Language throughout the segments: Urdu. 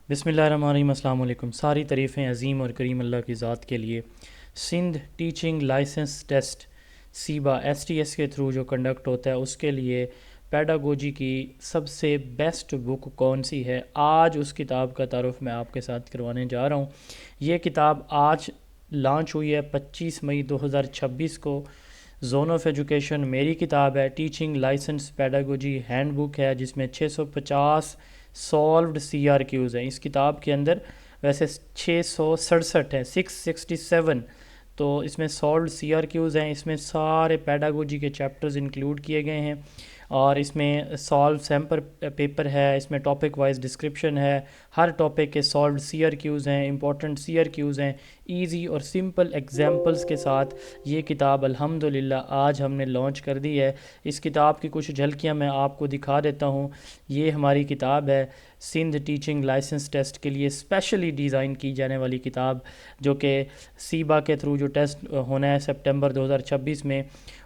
بسم اللہ الرحمن الرحیم۔ السلام علیکم۔ ساری تعریفیں عظیم اور کریم اللہ کی ذات کے لیے۔ Sindh teaching licence test SIBA STS کے تھرو جو کنڈکٹ ہوتا ہے، اس کے لیے پیڈاگوجی کی سب سے بیسٹ بک کون سی ہے، آج اس کتاب کا تعارف میں آپ کے ساتھ کروانے جا رہا ہوں۔ یہ کتاب آج لانچ ہوئی ہے 25 مئی 2026 کو۔ زون آف ایجوکیشن میری کتاب ہے، teaching licence pedagogy handbook ہے، جس میں 650 سالوڈ CRQs ہیں۔ اس کتاب کے اندر ویسے 667 ہیں، 667، تو اس میں سالوڈ CRQs ہیں۔ اس میں سارے پیڈاگوجی کے چیپٹرز انکلوڈ کیے گئے ہیں، اور اس میں سالو سیمپل پیپر ہے، اس میں ٹاپک وائز ڈسکرپشن ہے، ہر ٹاپک کے سالوڈ CRQs ہیں، امپورٹنٹ CRQs ہیں، ایزی اور سمپل ایگزامپلز کے ساتھ یہ کتاب الحمدللہ آج ہم نے لانچ کر دی ہے۔ اس کتاب کی کچھ جھلکیاں میں آپ کو دکھا دیتا ہوں۔ یہ ہماری کتاب ہے، سندھ ٹیچنگ لائسنس ٹیسٹ کے لیے اسپیشلی ڈیزائن کی جانے والی کتاب، جو کہ سیبا کے تھرو جو ٹیسٹ ہونا ہے سپٹمبر 2026 میں،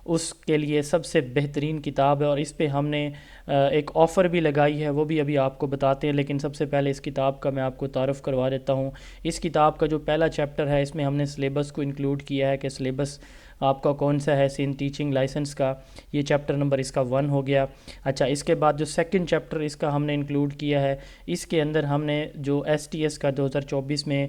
اس کے لیے سب سے بہترین کتاب ہے۔ اور اس پہ ہم نے ایک آفر بھی لگائی ہے، وہ بھی ابھی آپ کو بتاتے ہیں، لیکن سب سے پہلے اس کتاب کا میں آپ کو تعارف کروا دیتا ہوں۔ اس کتاب کا جو پہلا چیپٹر ہے، اس میں ہم نے سلیبس کو انکلوڈ کیا ہے کہ سلیبس آپ کا کون سا ہے سندھ ٹیچنگ لائسنس کا۔ یہ چیپٹر نمبر اس کا 1 ہو گیا۔ اچھا، اس کے بعد جو سیکنڈ چیپٹر اس کا ہم نے انکلوڈ کیا ہے، اس کے اندر ہم نے جو STS کا 2024 میں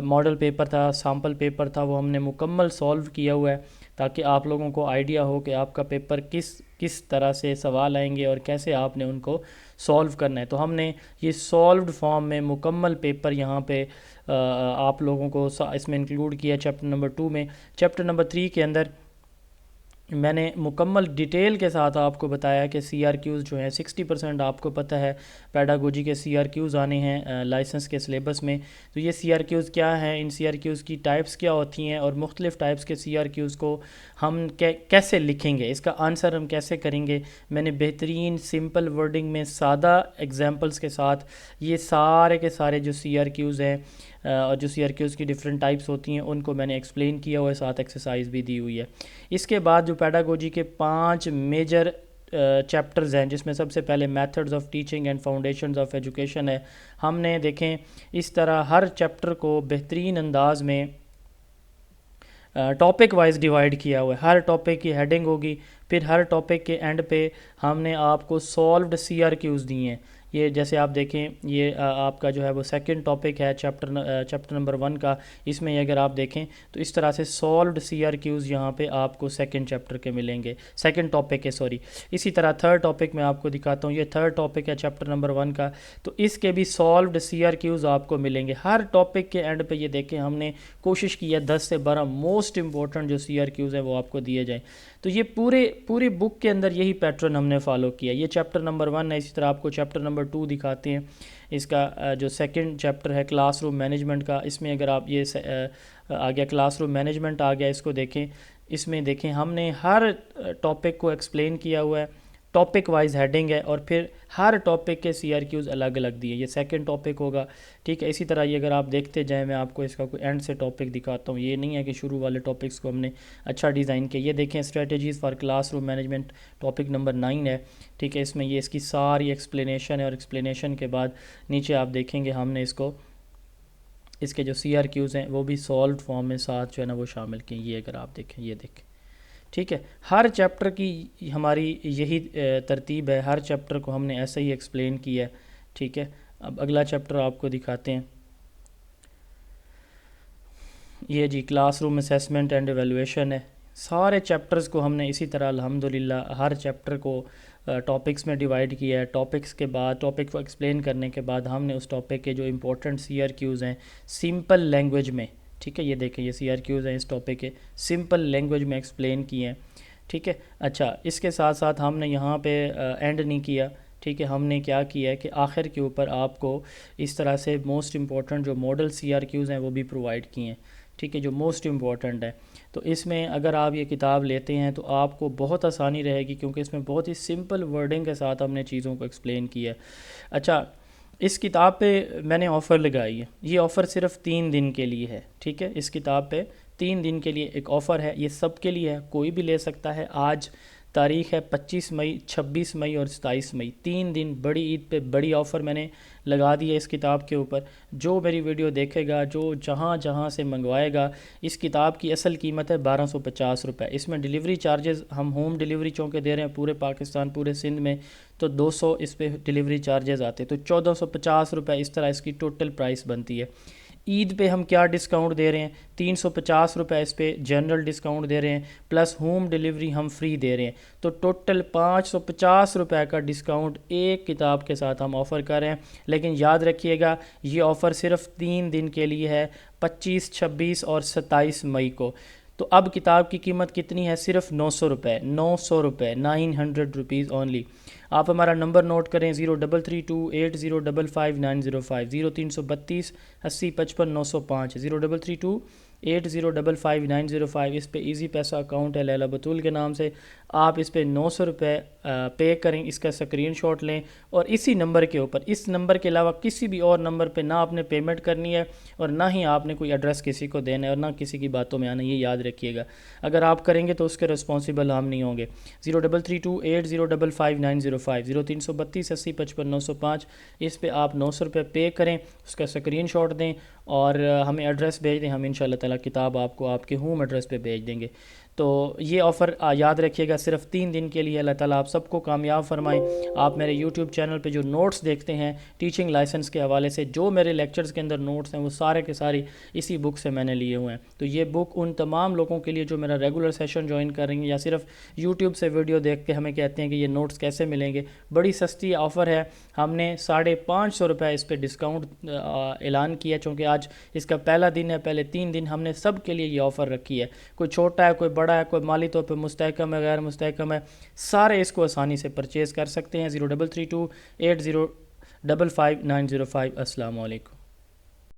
ماڈل پیپر تھا، سامپل پیپر تھا، وہ ہم نے مکمل سولو کیا ہوا ہے، تاکہ آپ لوگوں کو آئیڈیا ہو کہ آپ کا پیپر کس طرح سے سوال آئیں گے اور کیسے آپ نے ان کو سولو کرنا ہے۔ تو ہم نے یہ سولوڈ فارم میں مکمل پیپر یہاں پہ آپ لوگوں کو اس میں انکلوڈ کیا چیپٹر نمبر 2 میں۔ چیپٹر نمبر 3 کے اندر میں نے مکمل ڈیٹیل کے ساتھ آپ کو بتایا کہ CRQs جو ہیں 60% آپ کو پتہ ہے پیڈاگوجی کے CRQs آنے ہیں لائسنس کے سلیبس میں۔ تو یہ CRQs کیا ہیں، ان CRQs کی ٹائپس کیا ہوتی ہیں، اور مختلف ٹائپس کے CRQs کو ہم کیسے لکھیں گے، اس کا آنسر ہم کیسے کریں گے۔ میں نے بہترین سمپل ورڈنگ میں سادہ ایگزامپلس کے ساتھ یہ سارے کے سارے جو CRQs ہیں اور جو CRQs کی ڈفرینٹ ٹائپس ہوتی ہیں، ان کو میں نے ایکسپلین کیا ہوا ہے، ساتھ ایکسرسائز بھی دی ہوئی ہے۔ اس کے بعد جو پیڈاگوجی کے 5 میجر چیپٹرز ہیں، جس میں سب سے پہلے methods of teaching and foundations of education ہے۔ ہم نے دیکھیں اس طرح ہر چیپٹر کو بہترین انداز میں ٹاپک وائز ڈیوائیڈ کیا ہوا ہے۔ ہر ٹاپک کی ہیڈنگ ہوگی، پھر ہر ٹاپک کے اینڈ پہ ہم نے آپ کو سالوڈ CRQs دیے ہیں۔ یہ جیسے آپ دیکھیں، یہ آپ کا جو ہے وہ سیکنڈ ٹاپک ہے چیپٹر نمبر 1 کا۔ اس میں اگر آپ دیکھیں تو اس طرح سے سالوڈ CRQs یہاں پہ آپ کو سیکنڈ چیپٹر کے ملیں گے، سیکنڈ ٹاپک کے سوری۔ اسی طرح تھرڈ ٹاپک میں آپ کو دکھاتا ہوں، یہ تھرڈ ٹاپک ہے چیپٹر نمبر 1 کا، تو اس کے بھی سالوڈ CRQs آپ کو ملیں گے۔ ہر ٹاپک کے اینڈ پہ یہ دیکھیں ہم نے کوشش کی ہے 10 سے 12 موسٹ امپورٹنٹ جو CRQs ہیں وہ آپ کو دیے جائیں۔ تو یہ پوری بک کے اندر یہی پیٹرن ہم نے فالو کیا۔ یہ چیپٹر نمبر 1 ہے، اسی طرح آپ کو چیپٹر نمبر 2 دکھاتے ہیں۔ اس کا جو سیکنڈ چیپٹر ہے کلاس روم مینجمنٹ کا، اس میں اگر آپ یہ آ گیا کلاس روم مینجمنٹ آ گیا، اس کو دیکھیں، اس میں دیکھیں ہم نے ہر ٹاپک کو ایکسپلین کیا ہوا ہے، ٹاپک وائز ہیڈنگ ہے، اور پھر ہر ٹاپک کے CRQs الگ الگ دیے۔ یہ سیکنڈ ٹاپک ہوگا، ٹھیک ہے۔ اسی طرح یہ اگر آپ دیکھتے جائیں، میں آپ کو اس کا کوئی اینڈ سے ٹاپک دکھاتا ہوں، یہ نہیں ہے کہ شروع والے ٹاپکس کو ہم نے اچھا ڈیزائن کیا۔ یہ دیکھیں strategies for class room management, topic number 9 ہے، ٹھیک ہے۔ اس میں یہ اس کی ساری ایکسپلینیشن ہے، اور ایکسپلینیشن کے بعد نیچے آپ دیکھیں گے ہم نے اس کے جو CRQs ہیں وہ بھی سالوڈ فارم میں ساتھ جو ہے نا وہ شامل کیے۔ یہ اگر آپ دیکھیں، یہ دیکھیں، ٹھیک ہے۔ ہر چیپٹر کی ہماری یہی ترتیب ہے، ہر چیپٹر کو ہم نے ایسے ہی ایکسپلین کیا ہے، ٹھیک ہے۔ اب اگلا چیپٹر آپ کو دکھاتے ہیں، یہ جی classroom assessment and evaluation ہے۔ سارے چیپٹرز کو ہم نے اسی طرح الحمدللہ ہر چیپٹر کو ٹاپکس میں ڈیوائیڈ کیا ہے۔ ٹاپکس کے بعد ٹاپک کو ایکسپلین کرنے کے بعد ہم نے اس ٹاپک کے جو امپورٹنٹ CRQs ہیں سمپل لینگویج میں، ٹھیک ہے، یہ دیکھیں یہ CRQs ہیں اس ٹاپک کے، سمپل لینگویج میں ایکسپلین کیے ہیں، ٹھیک ہے۔ اچھا، اس کے ساتھ ساتھ ہم نے یہاں پہ اینڈ نہیں کیا، ٹھیک ہے۔ ہم نے کیا کیا ہے کہ آخر کے اوپر آپ کو اس طرح سے موسٹ امپورٹنٹ جو ماڈل CRQs ہیں وہ بھی پرووائڈ کیے ہیں، ٹھیک ہے، جو موسٹ امپورٹنٹ ہے۔ تو اس میں اگر آپ یہ کتاب لیتے ہیں تو آپ کو بہت آسانی رہے گی، کیونکہ اس میں بہت ہی سمپل ورڈنگ کے ساتھ ہم نے چیزوں کو ایکسپلین کیا ہے۔ اچھا، اس کتاب پہ میں نے آفر لگائی ہے، یہ آفر صرف 3 دن کے لیے ہے، ٹھیک ہے۔ اس کتاب پہ 3 دن کے لیے ایک آفر ہے، یہ سب کے لیے ہے، کوئی بھی لے سکتا ہے۔ آج تاریخ ہے 25 مئی، 26 مئی اور 27 مئی، 3 دن بڑی عید پہ بڑی آفر میں نے لگا دی ہے اس کتاب کے اوپر۔ جو میری ویڈیو دیکھے گا، جو جہاں سے منگوائے گا، اس کتاب کی اصل قیمت ہے 1250 روپے۔ اس میں ڈیلیوری چارجز ہم ہوم ڈیلیوری چونکہ دے رہے ہیں پورے پاکستان، پورے سندھ میں، تو 200 اس پہ ڈیلیوری چارجز آتے، تو 1450 روپے اس طرح اس کی ٹوٹل پرائس بنتی ہے۔ عید پہ ہم کیا ڈسکاؤنٹ دے رہے ہیں؟ 350 روپے اس پہ جنرل ڈسکاؤنٹ دے رہے ہیں، پلس ہوم ڈیلیوری ہم فری دے رہے ہیں، تو ٹوٹل 550 روپے کا ڈسکاؤنٹ ایک کتاب کے ساتھ ہم آفر کر رہے ہیں۔ لیکن یاد رکھیے گا یہ آفر صرف 3 دن کے لیے ہے، 25، 26 اور 27 مئی کو۔ تو اب کتاب کی قیمت کتنی ہے؟ صرف 900 روپے، 900 روپے، 900 روپیز اونلی۔ آپ ہمارا نمبر نوٹ کریں 033280559050، 0332 80 55 905، 033280559005۔ اس پہ ایزی پیسہ اکاؤنٹ ہے لیلا بطول کے نام سے، آپ اس پہ 900 روپے پے کریں، اس کا اسکرین شاٹ لیں اور اسی نمبر کے اوپر، اس نمبر کے علاوہ کسی بھی اور نمبر پہ نہ آپ نے پیمنٹ کرنی ہے اور نہ ہی آپ نے کوئی ایڈریس کسی کو دینا ہے اور نہ کسی کی باتوں میں آنا، یہ یاد رکھیے گا۔ اگر آپ کریں گے تو اس کے رسپانسیبل ہم نہیں ہوں گے۔ 033280559005، 0332 80 55 905، اس پہ آپ 900 روپے پے کریں، اس کا اسکرین شاٹ دیں اور ہمیں ایڈریس بھیج دیں، ہم انشاءاللہ تعالی کتاب آپ کو آپ کے ہوم ایڈریس پہ بھیج دیں گے۔ تو یہ آفر یاد رکھیے گا صرف 3 دن کے لیے۔ اللہ تعالیٰ آپ سب کو کامیاب فرمائیں۔ آپ میرے یوٹیوب چینل پہ جو نوٹس دیکھتے ہیں ٹیچنگ لائسنس کے حوالے سے، جو میرے لیکچرز کے اندر نوٹس ہیں وہ سارے کے سارے اسی بک سے میں نے لیے ہوئے ہیں۔ تو یہ بک ان تمام لوگوں کے لیے جو میرا ریگولر سیشن جوائن کر رہی ہیں یا صرف یوٹیوب سے ویڈیو دیکھ کے ہمیں کہتے ہیں کہ یہ نوٹس کیسے ملیں گے، بڑی سستی آفر ہے۔ ہم نے 550 روپے اس پہ ڈسکاؤنٹ اعلان کیا، چونکہ آج اس کا پہلا دن ہے، پہلے 3 دن ہم نے سب کے لیے یہ آفر رکھی ہے۔ کوئی چھوٹا ہے، کوئی بڑا ہے، کوئی مالی طور پہ مستحکم ہے، غیر مستحکم ہے، سارے اس کو آسانی سے پرچیز کر سکتے ہیں۔ 033280559005۔ السلام علیکم۔